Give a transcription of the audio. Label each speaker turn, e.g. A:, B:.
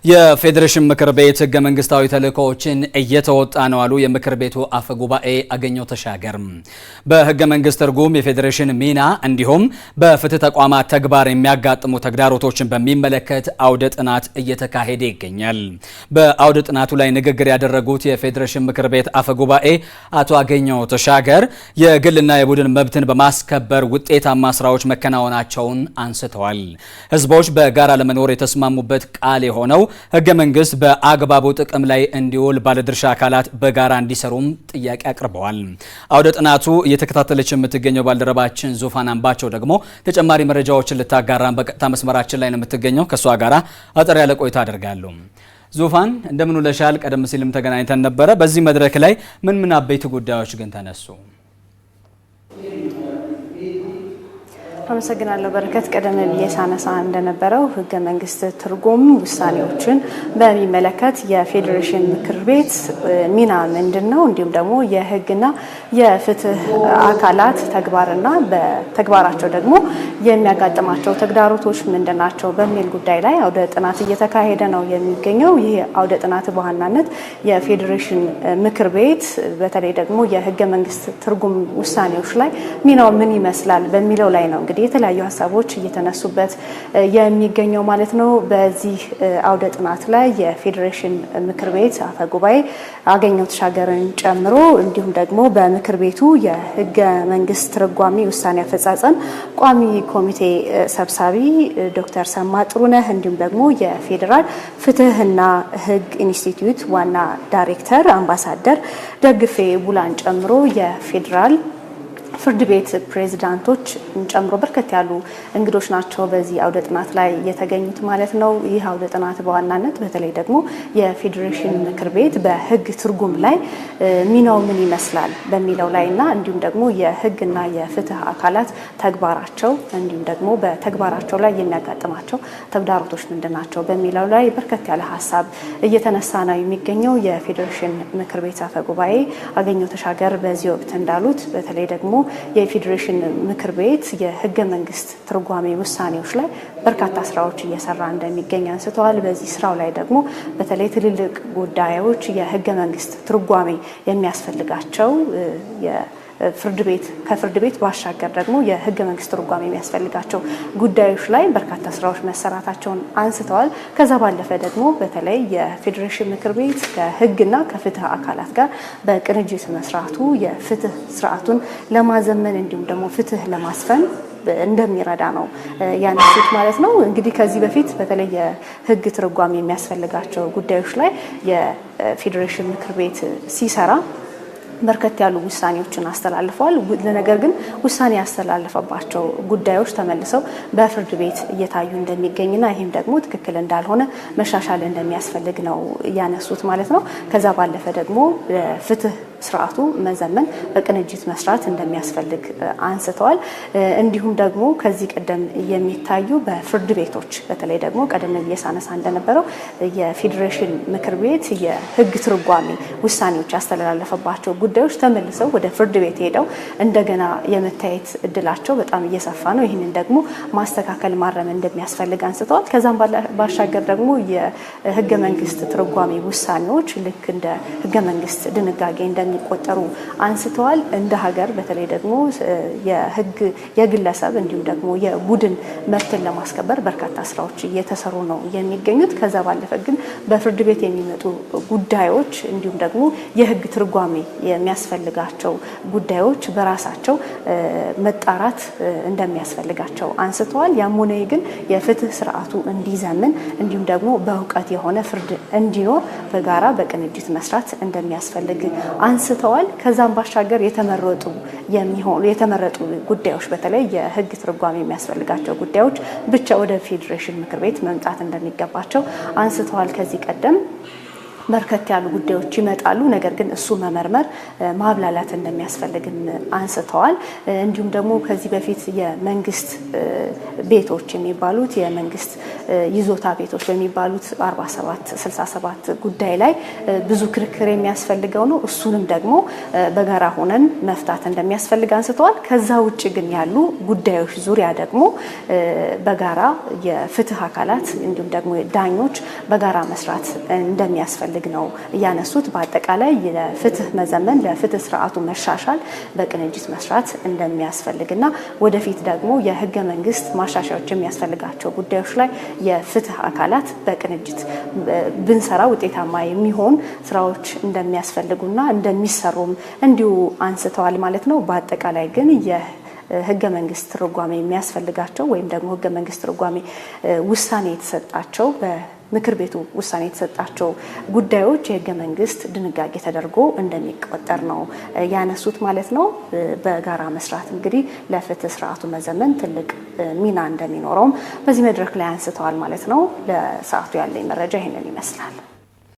A: የፌዴሬሽን ምክር ቤት ህገ መንግስታዊ ተልእኮዎችን እየተወጣ ነው አሉ የምክር ቤቱ አፈ ጉባኤ አገኘሁ ተሻገር። በህገ መንግስት ትርጉም የፌዴሬሽን ሚና እንዲሁም በፍትህ ተቋማት ተግባር የሚያጋጥሙ ተግዳሮቶችን በሚመለከት አውደ ጥናት እየተካሄደ ይገኛል። በአውደ ጥናቱ ላይ ንግግር ያደረጉት የፌዴሬሽን ምክር ቤት አፈ ጉባኤ አቶ አገኘሁ ተሻገር የግልና የቡድን መብትን በማስከበር ውጤታማ ስራዎች መከናወናቸውን አንስተዋል። ህዝቦች በጋራ ለመኖር የተስማሙበት ቃል የሆነው ህገ መንግስት በአግባቡ ጥቅም ላይ እንዲውል ባለድርሻ አካላት በጋራ እንዲሰሩም ጥያቄ አቅርበዋል። አውደ ጥናቱ እየተከታተለች የምትገኘው ባልደረባችን ዙፋን አንባቸው ደግሞ ተጨማሪ መረጃዎችን ልታጋራን በቀጥታ መስመራችን ላይ ነው የምትገኘው። ከሷ ጋራ አጠር ያለ ቆይታ አደርጋለሁ። ዙፋን እንደምን ውለሻል? ቀደም ሲልም ተገናኝተን ነበረ። በዚህ መድረክ ላይ ምን አበይት ጉዳዮች ግን ተነሱ?
B: አመሰግናለሁ በረከት። ቀደም ብዬ ሳነሳ እንደነበረው ህገ መንግስት ትርጉም ውሳኔዎችን በሚመለከት የፌዴሬሽን ምክር ቤት ሚና ምንድነው፣ እንዲሁም ደግሞ የህግና የፍትህ አካላት ተግባርና በተግባራቸው ደግሞ የሚያጋጥማቸው ተግዳሮቶች ምንድናቸው በሚል ጉዳይ ላይ አውደ ጥናት እየተካሄደ ነው የሚገኘው። ይህ አውደ ጥናት በዋናነት የፌዴሬሽን ምክር ቤት በተለይ ደግሞ የህገ መንግስት ትርጉም ውሳኔዎች ላይ ሚናው ምን ይመስላል በሚለው ላይ ነው የተለያዩ ሀሳቦች እየተነሱበት የሚገኘው ማለት ነው። በዚህ አውደ ጥናት ላይ የፌዴሬሽን ምክር ቤት አፈ ጉባኤ አገኘሁ ተሻገርን ጨምሮ እንዲሁም ደግሞ በምክር ቤቱ የህገ መንግስት ትርጓሜ ውሳኔ አፈጻጸም ቋሚ ኮሚቴ ሰብሳቢ ዶክተር ሰማ ጥሩነህ እንዲሁም ደግሞ የፌዴራል ፍትህና ህግ ኢንስቲትዩት ዋና ዳይሬክተር አምባሳደር ደግፌ ቡላን ጨምሮ የፌዴራል ፍርድ ቤት ፕሬዝዳንቶች ጨምሮ በርከት ያሉ እንግዶች ናቸው በዚህ አውደ ጥናት ላይ የተገኙት ማለት ነው። ይህ አውደ ጥናት በዋናነት በተለይ ደግሞ የፌዴሬሽን ምክር ቤት በህግ ትርጉም ላይ ሚናው ምን ይመስላል በሚለው ላይና እንዲሁም ደግሞ የህግና የፍትህ አካላት ተግባራቸው እንዲሁም ደግሞ በተግባራቸው ላይ የሚያጋጥማቸው ተግዳሮቶች ምንድናቸው በሚለው ላይ በርከት ያለ ሀሳብ እየተነሳ ነው የሚገኘው። የፌዴሬሽን ምክር ቤት አፈ ጉባኤ አገኘሁ ተሻገር በዚህ ወቅት እንዳሉት በተለይ ደግሞ የፌዴሬሽን ምክር ቤት የህገ መንግስት ትርጓሜ ውሳኔዎች ላይ በርካታ ስራዎች እየሰራ እንደሚገኝ አንስተዋል። በዚህ ስራው ላይ ደግሞ በተለይ ትልልቅ ጉዳዮች የህገ መንግስት ትርጓሜ የሚያስፈልጋቸው ከፍርድ ቤት ባሻገር ደግሞ የህገ መንግስት ትርጓሜ የሚያስፈልጋቸው ጉዳዮች ላይ በርካታ ስራዎች መሰራታቸውን አንስተዋል። ከዛ ባለፈ ደግሞ በተለይ የፌዴሬሽን ምክር ቤት ከህግና ከፍትህ አካላት ጋር በቅንጅት መስራቱ የፍትህ ስርዓቱን ለማዘመን እንዲሁም ደግሞ ፍትህ ለማስፈን እንደሚረዳ ነው ያነሱት ማለት ነው። እንግዲህ ከዚህ በፊት በተለይ የህግ ትርጓሜ የሚያስፈልጋቸው ጉዳዮች ላይ የፌዴሬሽን ምክር ቤት ሲሰራ በርከት ያሉ ውሳኔዎችን አስተላልፈዋል። ነገር ግን ውሳኔ ያስተላለፈባቸው ጉዳዮች ተመልሰው በፍርድ ቤት እየታዩ እንደሚገኝና ይህም ደግሞ ትክክል እንዳልሆነ መሻሻል እንደሚያስፈልግ ነው ያነሱት ማለት ነው። ከዛ ባለፈ ደግሞ ፍትህ ስርዓቱ መዘመን በቅንጅት መስራት እንደሚያስፈልግ አንስተዋል። እንዲሁም ደግሞ ከዚህ ቀደም የሚታዩ በፍርድ ቤቶች በተለይ ደግሞ ቀደም ብዬ ሳነሳ እንደነበረው የፌዴሬሽን ምክር ቤት የህግ ትርጓሜ ውሳኔዎች ያስተላለፈባቸው ጉዳዮች ተመልሰው ወደ ፍርድ ቤት ሄደው እንደገና የመታየት እድላቸው በጣም እየሰፋ ነው። ይህንን ደግሞ ማስተካከል ማረም እንደሚያስፈልግ አንስተዋል። ከዛም ባሻገር ደግሞ የህገ መንግስት ትርጓሜ ውሳኔዎች ልክ እንደ ህገ መንግስት ድንጋጌ እንደሚቆጠሩ አንስተዋል። እንደ ሀገር በተለይ ደግሞ የህግ የግለሰብ እንዲሁም ደግሞ የቡድን መብትን ለማስከበር በርካታ ስራዎች እየተሰሩ ነው የሚገኙት። ከዛ ባለፈ ግን በፍርድ ቤት የሚመጡ ጉዳዮች እንዲሁም ደግሞ የህግ ትርጓሜ የሚያስፈልጋቸው ጉዳዮች በራሳቸው መጣራት እንደሚያስፈልጋቸው አንስተዋል። ያም ሆነ ግን የፍትህ ስርዓቱ እንዲዘምን እንዲሁም ደግሞ በእውቀት የሆነ ፍርድ እንዲኖር በጋራ በቅንጅት መስራት እንደሚያስፈልግ አንስተዋል። ከዛም ባሻገር የተመረጡ ጉዳዮች በተለይ የህግ ትርጓሜ የሚያስፈልጋቸው ጉዳዮች ብቻ ወደ ፌዴሬሽን ምክር ቤት መምጣት እንደሚገባቸው አንስተዋል። ከዚህ ቀደም በርከት ያሉ ጉዳዮች ይመጣሉ። ነገር ግን እሱ መመርመር ማብላላት እንደሚያስፈልግም አንስተዋል። እንዲሁም ደግሞ ከዚህ በፊት የመንግስት ቤቶች የሚባሉት የመንግስት ይዞታ ቤቶች በሚባሉት 47 67 ጉዳይ ላይ ብዙ ክርክር የሚያስፈልገው ነው። እሱንም ደግሞ በጋራ ሆነን መፍታት እንደሚያስፈልግ አንስተዋል። ከዛ ውጭ ግን ያሉ ጉዳዮች ዙሪያ ደግሞ በጋራ የፍትህ አካላት እንዲሁም ደግሞ ዳኞች በጋራ መስራት እንደሚያስፈልግ ነው ያነሱት። በአጠቃላይ ለፍትህ መዘመን ለፍትህ ስርዓቱ መሻሻል በቅንጅት መስራት እንደሚያስፈልግና ወደፊት ደግሞ የህገ መንግስት ማሻሻያዎች የሚያስፈልጋቸው ጉዳዮች ላይ የፍትህ አካላት በቅንጅት ብንሰራ ውጤታማ የሚሆን ስራዎች እንደሚያስፈልጉና እንደሚሰሩም እንዲሁ አንስተዋል ማለት ነው። በአጠቃላይ ግን የህገ መንግስት ትርጓሜ የሚያስፈልጋቸው ወይም ደግሞ ህገ መንግስት ትርጓሜ ውሳኔ የተሰጣቸው ምክር ቤቱ ውሳኔ የተሰጣቸው ጉዳዮች የህገ መንግስት ድንጋጌ ተደርጎ እንደሚቆጠር ነው ያነሱት ማለት ነው። በጋራ መስራት እንግዲህ ለፍትህ ስርዓቱ መዘመን ትልቅ ሚና እንደሚኖረውም በዚህ መድረክ ላይ አንስተዋል ማለት ነው። ለሰዓቱ ያለኝ መረጃ ይሄንን ይመስላል።